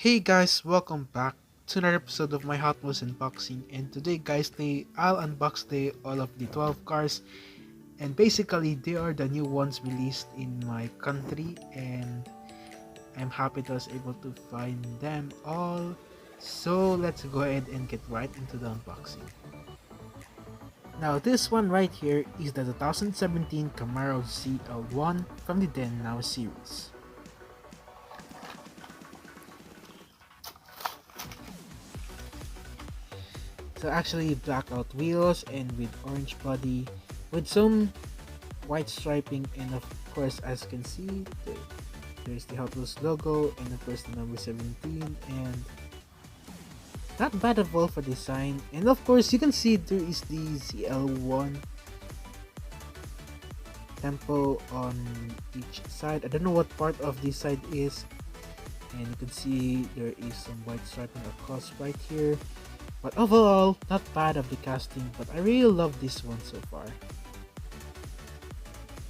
Hey guys, welcome back to another episode of my Hotwheels unboxing. And today guys, I'll unbox all of the 12 cars, and basically they are the new ones released in my country, and I'm happy that I was able to find them all. So let's go ahead and get right into the unboxing. Now this one right here is the 2017 Camaro CL1 from the Then Now series. So actually blackout wheels and with orange body with some white striping, and of course as you can see there's the Hotwheels logo and of course the number 17, and not bad at all for design. And of course you can see there is the CL1 tempo on each side. I don't know what part of this side is, and you can see there is some white striping across right here. But overall, not bad of the casting, but I really love this one so far.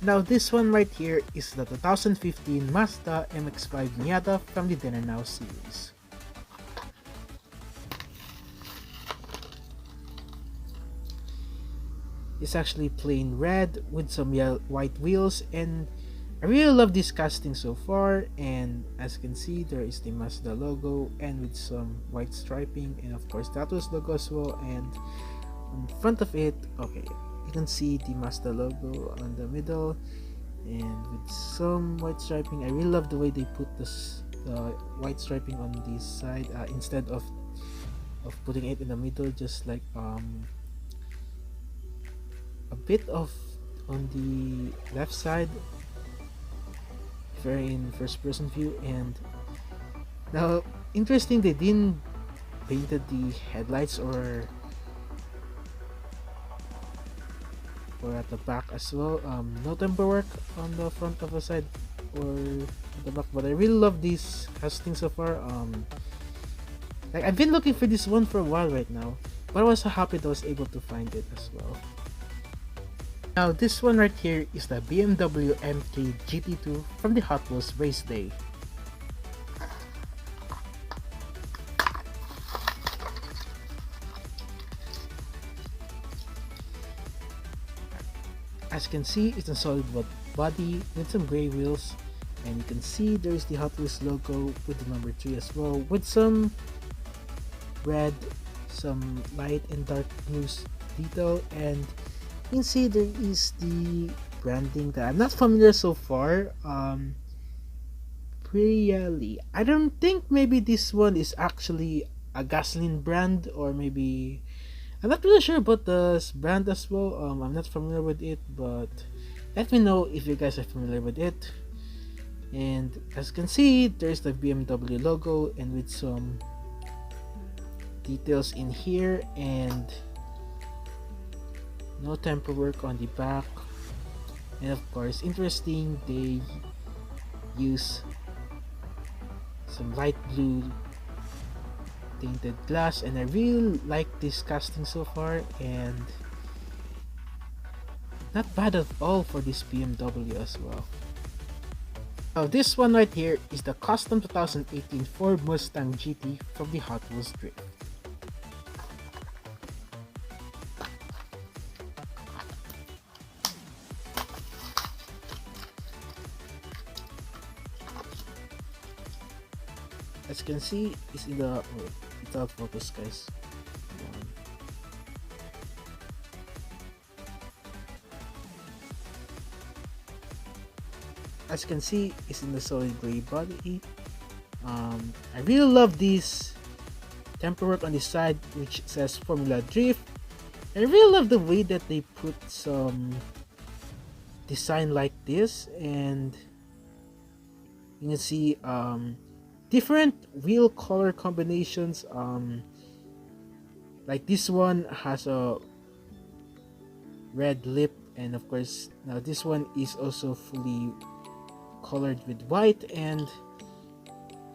Now this one right here is the 2015 Mazda MX5 Miata from the Then Now series. It's actually plain red with some white wheels, and I really love this casting so far. And as you can see, there is the Mazda logo and with some white striping, and of course that was logo as well. And in front of it, okay, you can see the Mazda logo on the middle and with some white striping. I really love the way they put the white striping on this side, instead of putting it in the middle, just like a bit of on the left side, very in first person view. And now interesting, they didn't painted the headlights or at the back as well. No temper work on the front of the side or the back, but I really love this casting so far. Like I've been looking for this one for a while right now, but I was so happy that I was able to find it as well. Now this one right here is the BMW M3 GT2 from the Hotwheels race day. As you can see, it's a solid body with some gray wheels, and you can see there's the Hot Wheels logo with the number 3 as well, with some red, some light and dark blues detail. And you can see there is the branding that I'm not familiar so far. Really, I don't think maybe this one is actually a gasoline brand, or maybe I'm not really sure about the brand as well. I'm not familiar with it, but let me know if you guys are familiar with it. And as you can see, there's the BMW logo and with some details in here, and no temper work on the back. And of course, interesting, they use some light blue tinted glass, and I really like this casting so far, and not bad at all for this BMW as well. Now this one right here is the custom 2018 Ford Mustang GT from the Hot Wheels Drift. As you can see, it's in the it's out focus, guys. As you can see, it's in the solid gray body. I really love this temper work on the side, which says Formula Drift. I really love the way that they put some design like this, and you can see different wheel color combinations. Like this one has a red lip, and of course now this one is also fully colored with white. And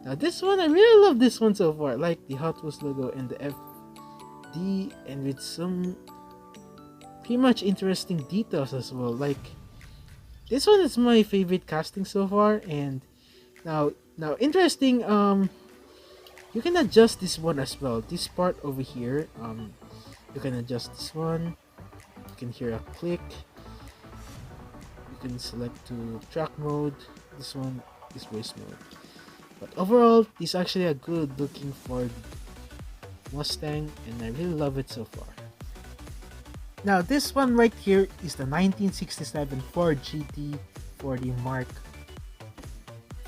now this one, I really love this one so far, like the Hot Wheels logo and the FD, and with some pretty much interesting details as well. Like this one is my favorite casting so far. And now interesting, You can adjust this one as well. This part over here, you can adjust this one. You can hear a click. You can select to track mode. This one is race mode. But overall, this is actually a good looking Ford Mustang, and I really love it so far. Now this one right here is the 1967 Ford GT for the Mark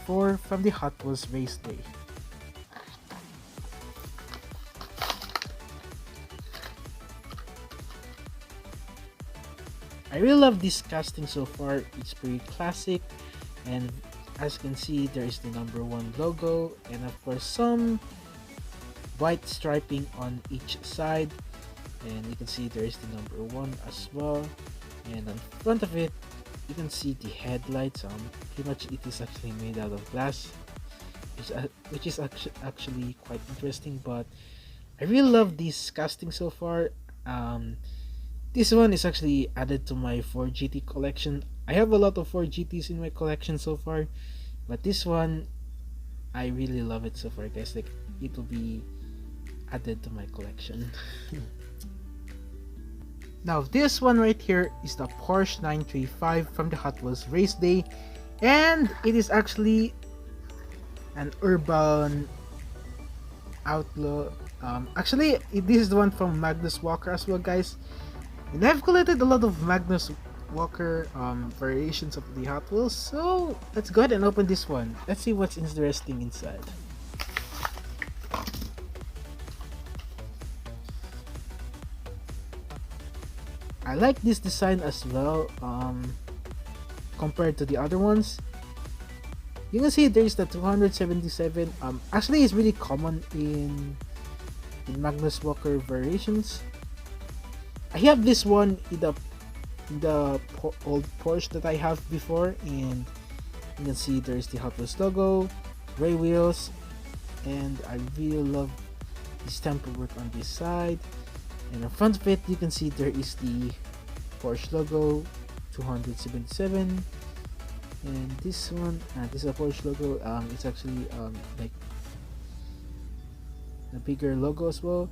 IV from the Hot Wheels race day. I really love this casting so far. It's pretty classic, and as you can see, there is the #1 logo, and of course some white striping on each side, and you can see there is the #1 as well. And on front of it, you can see the headlights. Pretty much it is actually made out of glass, which is actually quite interesting. But I really love this casting so far. This one is actually added to my 4GT collection. I have a lot of 4GTs in my collection so far, but this one, I really love it so far, guys. Like, it will be added to my collection. Now this one right here is the Porsche 935 from the Hot Wheels race day, and it is actually an urban outlaw. Actually, this is the one from Magnus Walker as well, guys. And I've collected a lot of Magnus Walker variations of the Hot Wheels, so let's go ahead and open this one. Let's see what's interesting inside. I like this design as well, compared to the other ones. You can see there's the 277. Actually, it's really common in Magnus Walker variations. I have this one in the old Porsche that I have before, and you can see there's the Hot Wheels logo, gray wheels, and I really love this temper work on this side. And in front of it, you can see there is the Porsche logo, 277, and this one, this is a Porsche logo. It's actually like a bigger logo as well.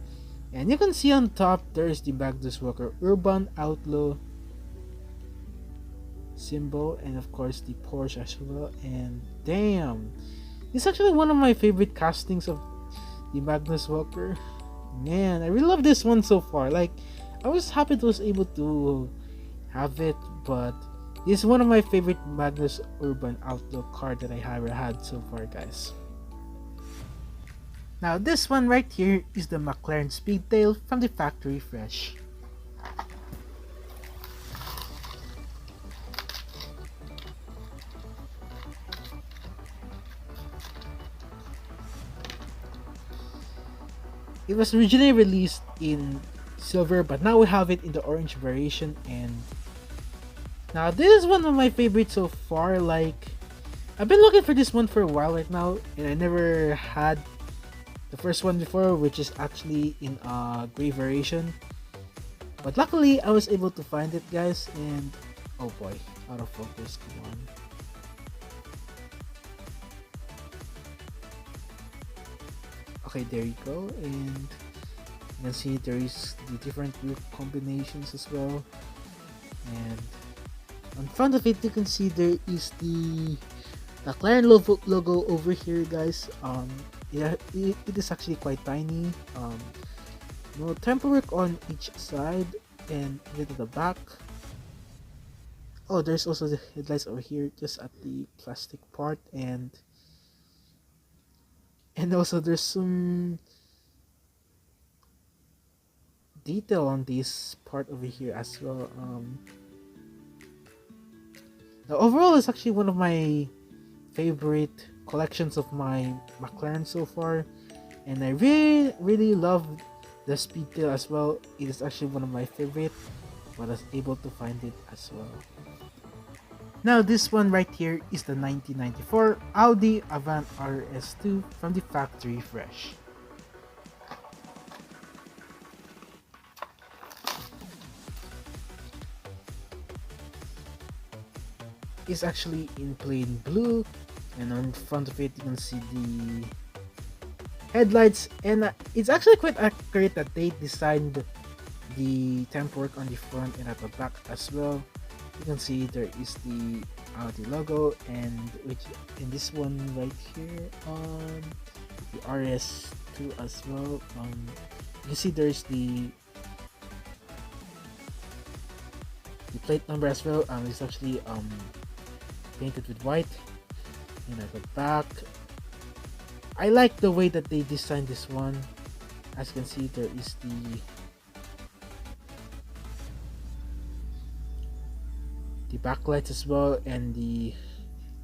And you can see on top there's the Magnus Walker Urban Outlaw symbol, and of course the Porsche as well. And damn, it's actually one of my favorite castings of the Magnus Walker. Man, I really love this one so far. Like, I was happy I was able to have it, but it's one of my favorite Magnus Urban Outlaw car that I ever had so far, guys. Now this one right here is the McLaren Speedtail from the factory fresh. It was originally released in silver, but now we have it in the orange variation. And now this is one of my favorites so far. Like, I've been looking for this one for a while right now, and I never had the first one before, which is actually in a gray variation. But luckily I was able to find it, guys. And oh boy, out of focus, come on. Okay, there you go. And you can see there is the different wheel combinations as well. And on front of it, you can see there is the McLaren logo over here, guys. Yeah, it is actually quite tiny. No temper work on each side, and with the back. Oh, there's also the headlights over here, just at the plastic part, and also there's some detail on this part over here as well. Now overall, it's actually one of my favorite collections of my McLaren so far, and I really love the Speedtail as well. It is actually one of my favorite, but I was able to find it as well. Now this one right here is the 1994 Audi Avant RS2 from the factory fresh. It's actually in plain blue, and on front of it you can see the headlights, and it's actually quite accurate that they designed the temp work on the front and at the back as well. You can see there is the Audi logo, and which in this one right here on the RS2 as well. You see there's the plate number as well. It's actually painted with white, and at the back I like the way that they designed this one. As you can see, there is the backlights as well, and the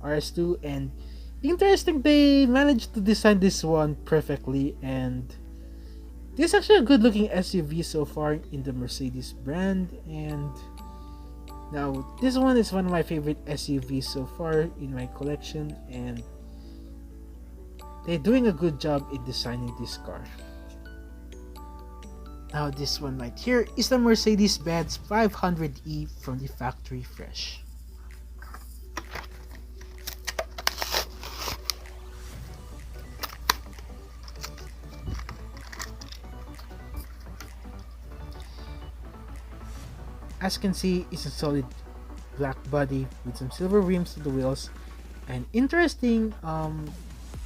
RS2. And interesting, they managed to design this one perfectly, and this is actually a good looking SUV so far in the Mercedes brand. And now this one is one of my favorite SUVs so far in my collection, and they're doing a good job in designing this car. Now this one right here is the Mercedes-Benz 500e from the factory fresh. As you can see, it's a solid black body with some silver rims to the wheels, and interesting,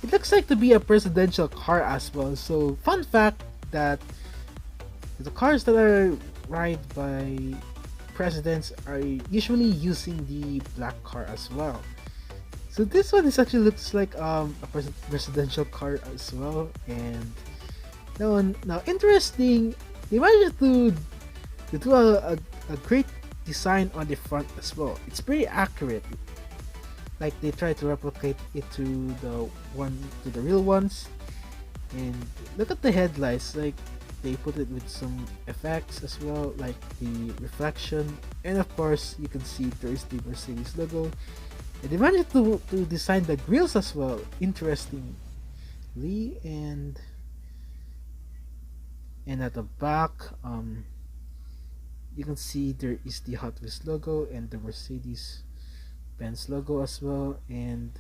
it looks like to be a presidential car as well. So fun fact that the cars that are ride by presidents are usually using the black car as well. So this one is actually looks like a presidential car as well. And now interesting, they managed to do a great design on the front as well. It's pretty accurate. Like they try to replicate it to the real ones. And look at the headlights, like they put it with some effects as well, like the reflection, and of course you can see there is the Mercedes logo. And they managed to design the grills as well, interestingly. And at the back, you can see there is the Hotwheels logo and the Mercedes Benz logo as well, and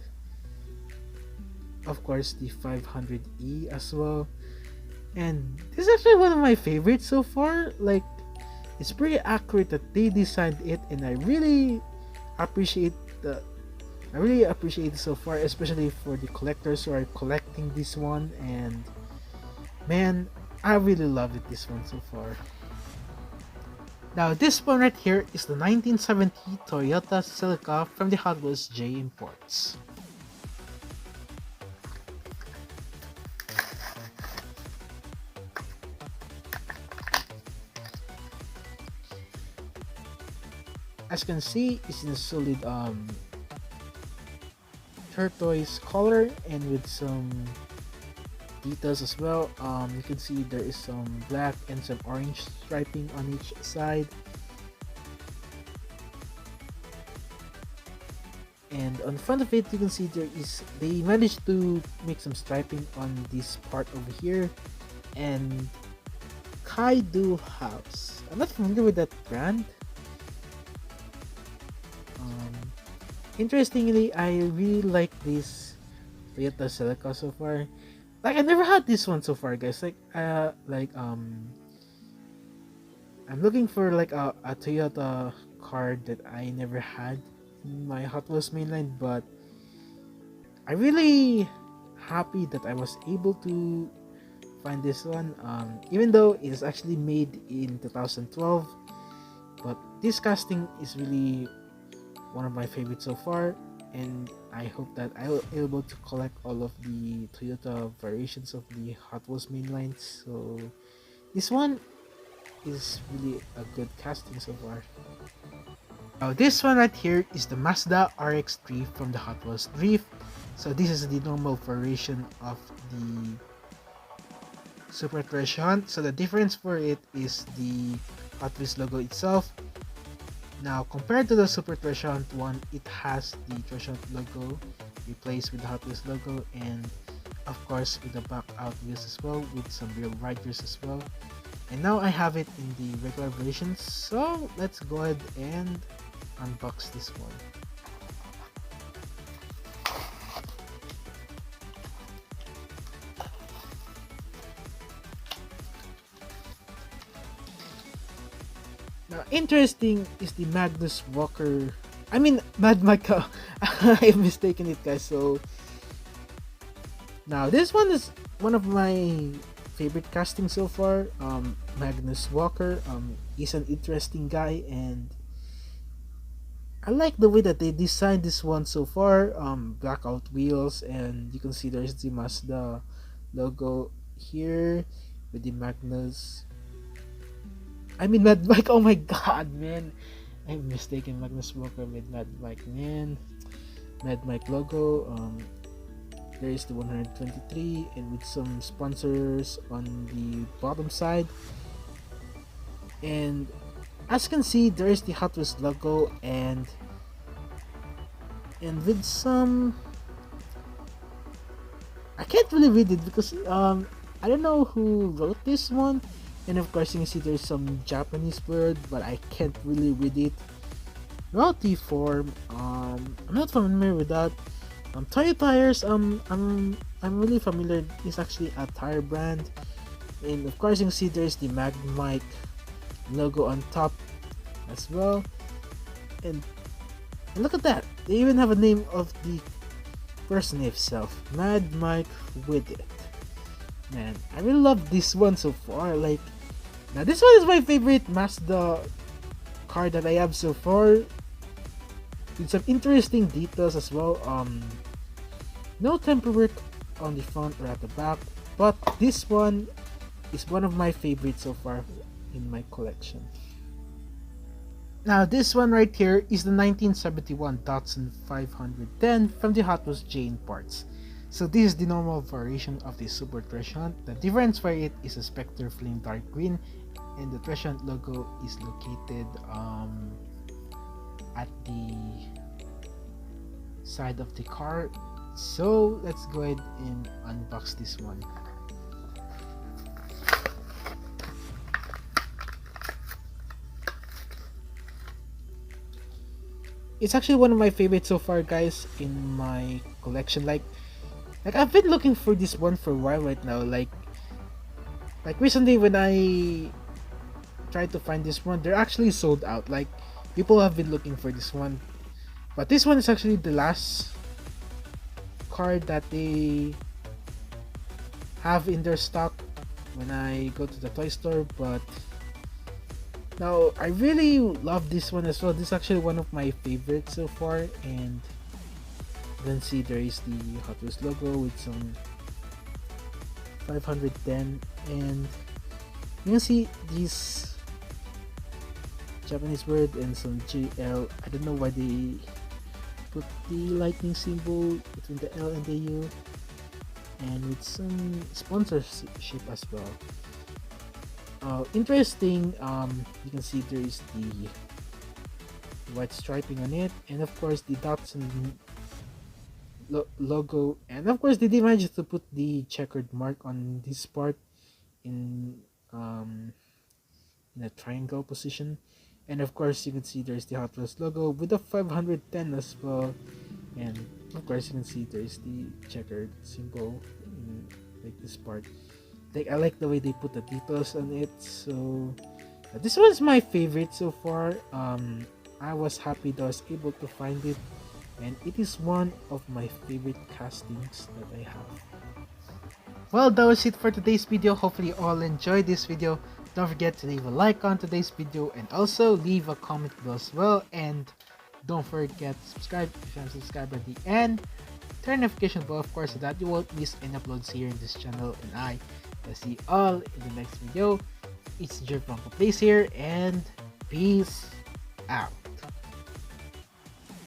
of course the 500e as well. And this is actually one of my favorites so far. Like, it's pretty accurate that they designed it, and I really appreciate it so far, especially for the collectors who are collecting this one. And man, I really love it, this one so far. Now this one right here is the 1970 Toyota Celica from the Hotwheels J Imports. As you can see, it's in a solid turquoise color and with some details as well. You can see there is some black and some orange striping on each side, and on the front of it you can see they managed to make some striping on this part over here. And Kaido House, I'm not familiar with that brand. Interestingly, I really like this Toyota Celica so far. Like, I never had this one so far, guys. I'm looking for like a Toyota car that I never had in my Hot Wheels mainline, but I'm really happy that I was able to find this one. Even though it is actually made in 2012, but this casting is really one of my favorites so far, and I hope that I will be able to collect all of the Toyota variations of the Hot Wheels mainlines. So this one is really a good casting so far. Now this one right here is the Mazda RX3 from the Hot Wheels Drift. So this is the normal variation of the Super Treasure Hunt. So the difference for it is the Hot Wheels logo itself. Now, compared to the Super Treasure Hunt one, it has the Treasure Hunt logo replaced with the Hot Wheels logo, and of course with the back out wheels as well, with some real riders as well. And now I have it in the regular version, so let's go ahead and unbox this one. Interesting is the Magnus Walker. I mean, Mad Mike. I've mistaken it, guys. So now this one is one of my favorite casting so far. Magnus Walker. He's an interesting guy, and I like the way that they designed this one so far. Blackout wheels, and you can see there's the Mazda logo here with the Magnus. I mean Mad Mike. Oh my God, man! I'm mistaken Magnus Walker with Mad Mike, man. Mad Mike logo. There is the 123, and with some sponsors on the bottom side. And as you can see, there is the Hotwheels logo, and with some, I can't really read it because I don't know who wrote this one, and of course you can see there's some Japanese word, but I can't really read it. Royalty form, I'm not familiar with that. Toyo tires, I'm really familiar. It's actually a tire brand, and of course you can see there's the Mad Mike logo on top as well, and look at that, they even have a name of the person himself, Mad Mike with it. Man, I really love this one so far. Like, now this one is my favorite Mazda car that I have so far, with some interesting details as well. No temper work on the front or at the back, but this one is one of my favorites so far in my collection. Now this one right here is the 1971 Datsun 510 from the Hot Wheels Jane parts. So this is the normal variation of the Super Treashunt. The difference for it is a Spectre Flame Dark Green, and the Treashunt logo is located at the side of the car. So let's go ahead and unbox this one. It's actually one of my favorites so far, guys, in my collection. Like I've been looking for this one for a while right now. Like recently when I tried to find this one, they're actually sold out. Like, people have been looking for this one, but this one is actually the last card that they have in their stock when I go to the toy store. But now I really love this one as well. This is actually one of my favorites so far, and you can see there is the Hot Wheels logo with some 510, and you can see these Japanese word and some GL. I don't know why they put the lightning symbol between the L and the U, and with some sponsorship as well. Interesting. You can see there is the white striping on it, and of course the Datsun logo, and of course they did manage to put the checkered mark on this part in a triangle position. And of course you can see there's the Hot Wheels logo with the 510 as well, and of course you can see there's the checkered symbol in like this part. Like, I like the way they put the details on it. So this one's my favorite so far. I was happy that I was able to find it, and it is one of my favorite castings that I have. Well, that was it for today's video. Hopefully you all enjoyed this video. Don't forget to leave a like on today's video, and also leave a comment below as well. And don't forget to subscribe if you haven't subscribed already, and turn notification bell, of course, so that you won't miss any uploads here in this channel. And I'll see you all in the next video. It's Jerk Bronco Plays here, and peace out.